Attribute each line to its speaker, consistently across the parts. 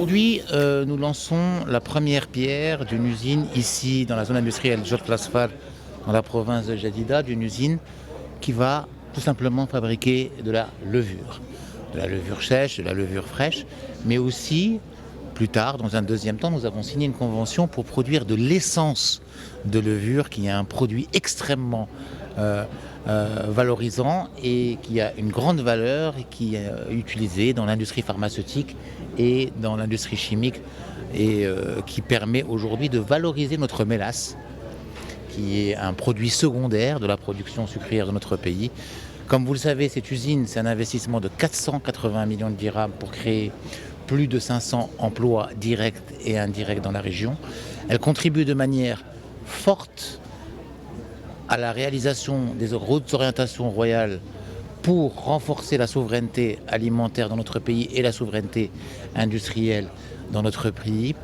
Speaker 1: Aujourd'hui, nous lançons la première pierre d'une usine ici dans la zone industrielle Jod Lasfar, dans la province de Jadida, d'une usine qui va tout simplement fabriquer de la levure sèche, de la levure fraîche, mais aussi, plus tard, dans un deuxième temps, nous avons signé une convention pour produire de l'essence de levure, qui est un produit extrêmement valorisant et qui a une grande valeur et qui est utilisé dans l'industrie pharmaceutique et dans l'industrie chimique et qui permet aujourd'hui de valoriser notre mélasse, qui est un produit secondaire de la production sucrière de notre pays. Comme vous le savez, cette usine, c'est un investissement de 480 millions de dirhams pour créer plus de 500 emplois directs et indirects dans la région. Elle contribue de manière forte à la réalisation des hautes orientations royales pour renforcer la souveraineté alimentaire dans notre pays et la souveraineté industrielle dans notre pays.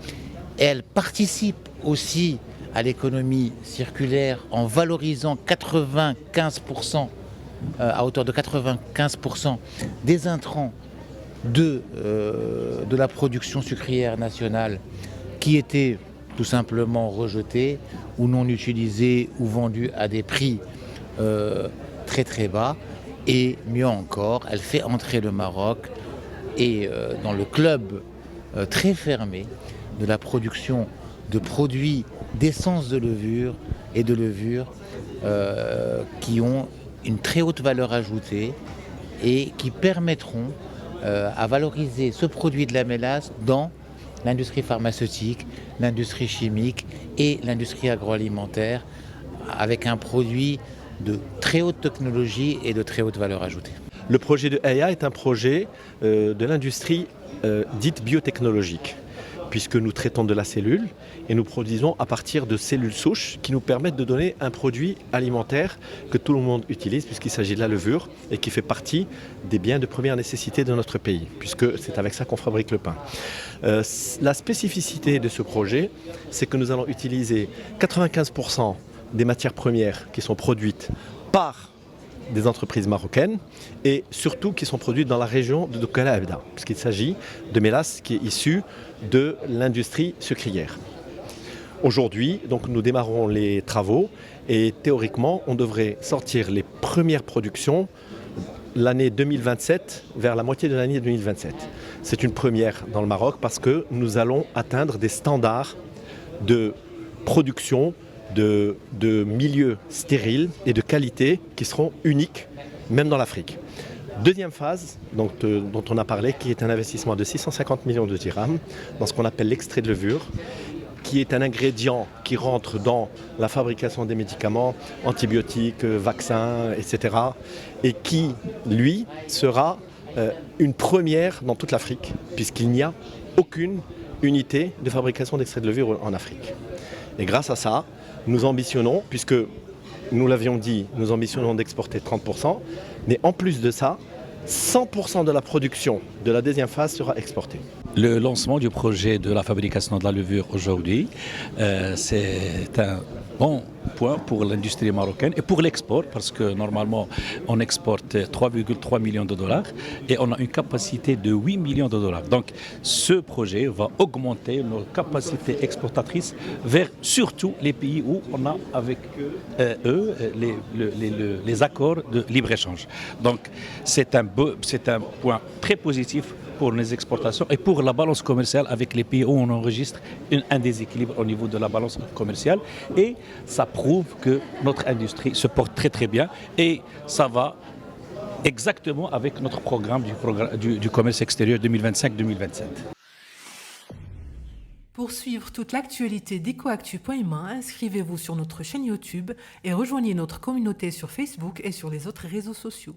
Speaker 1: Elle participe aussi à l'économie circulaire en valorisant 95%, à hauteur de 95% des intrants de la production sucrière nationale qui étaient tout simplement rejetés ou non utilisés ou vendus à des prix très très bas. Et mieux encore, elle fait entrer le Maroc dans le club très fermé de la production de produits d'essence de levure et de levure qui ont une très haute valeur ajoutée et qui permettront à valoriser ce produit de la mélasse dans l'industrie pharmaceutique, l'industrie chimique et l'industrie agroalimentaire avec un produit de très haute technologie et de très haute valeur ajoutée.
Speaker 2: Le projet de Aya est un projet de l'industrie dite biotechnologique, puisque nous traitons de la cellule et nous produisons à partir de cellules souches qui nous permettent de donner un produit alimentaire que tout le monde utilise, puisqu'il s'agit de la levure et qui fait partie des biens de première nécessité de notre pays, puisque c'est avec ça qu'on fabrique le pain. La spécificité de ce projet, c'est que nous allons utiliser 95% des matières premières qui sont produites par des entreprises marocaines et surtout qui sont produites dans la région de Doukkala Abda, puisqu'il s'agit de mélasse qui est issue de l'industrie sucrière. Aujourd'hui, donc, nous démarrons les travaux et théoriquement, on devrait sortir les premières productions l'année 2027, vers la moitié de l'année 2027. C'est une première dans le Maroc parce que nous allons atteindre des standards de production de milieux stériles et de qualité qui seront uniques, même dans l'Afrique. Deuxième phase, dont on a parlé, qui est un investissement de 650 millions de dirhams dans ce qu'on appelle l'extrait de levure, qui est un ingrédient qui rentre dans la fabrication des médicaments, antibiotiques, vaccins, etc. et qui, lui, sera une première dans toute l'Afrique, puisqu'il n'y a aucune unité de fabrication d'extrait de levure en Afrique. Et grâce à ça, nous ambitionnons, puisque nous l'avions dit, nous ambitionnons d'exporter 30%, mais en plus de ça, 100% de la production de la deuxième phase sera exportée.
Speaker 3: Le lancement du projet de la fabrication de la levure aujourd'hui, c'est un bon point pour l'industrie marocaine et pour l'export, parce que normalement on exporte 3,3 millions de dollars et on a une capacité de 8 millions de dollars. Donc ce projet va augmenter nos capacités exportatrices vers surtout les pays où on a avec eux les accords de libre-échange. Donc c'est un point très positif pour les exportations et pour la balance commerciale avec les pays où on enregistre un déséquilibre au niveau de la balance commerciale. Et ça prouve que notre industrie se porte très très bien et ça va exactement avec notre programme du commerce extérieur 2025-2027.
Speaker 4: Pour suivre toute l'actualité d'EcoActu.ma, inscrivez-vous sur notre chaîne YouTube et rejoignez notre communauté sur Facebook et sur les autres réseaux sociaux.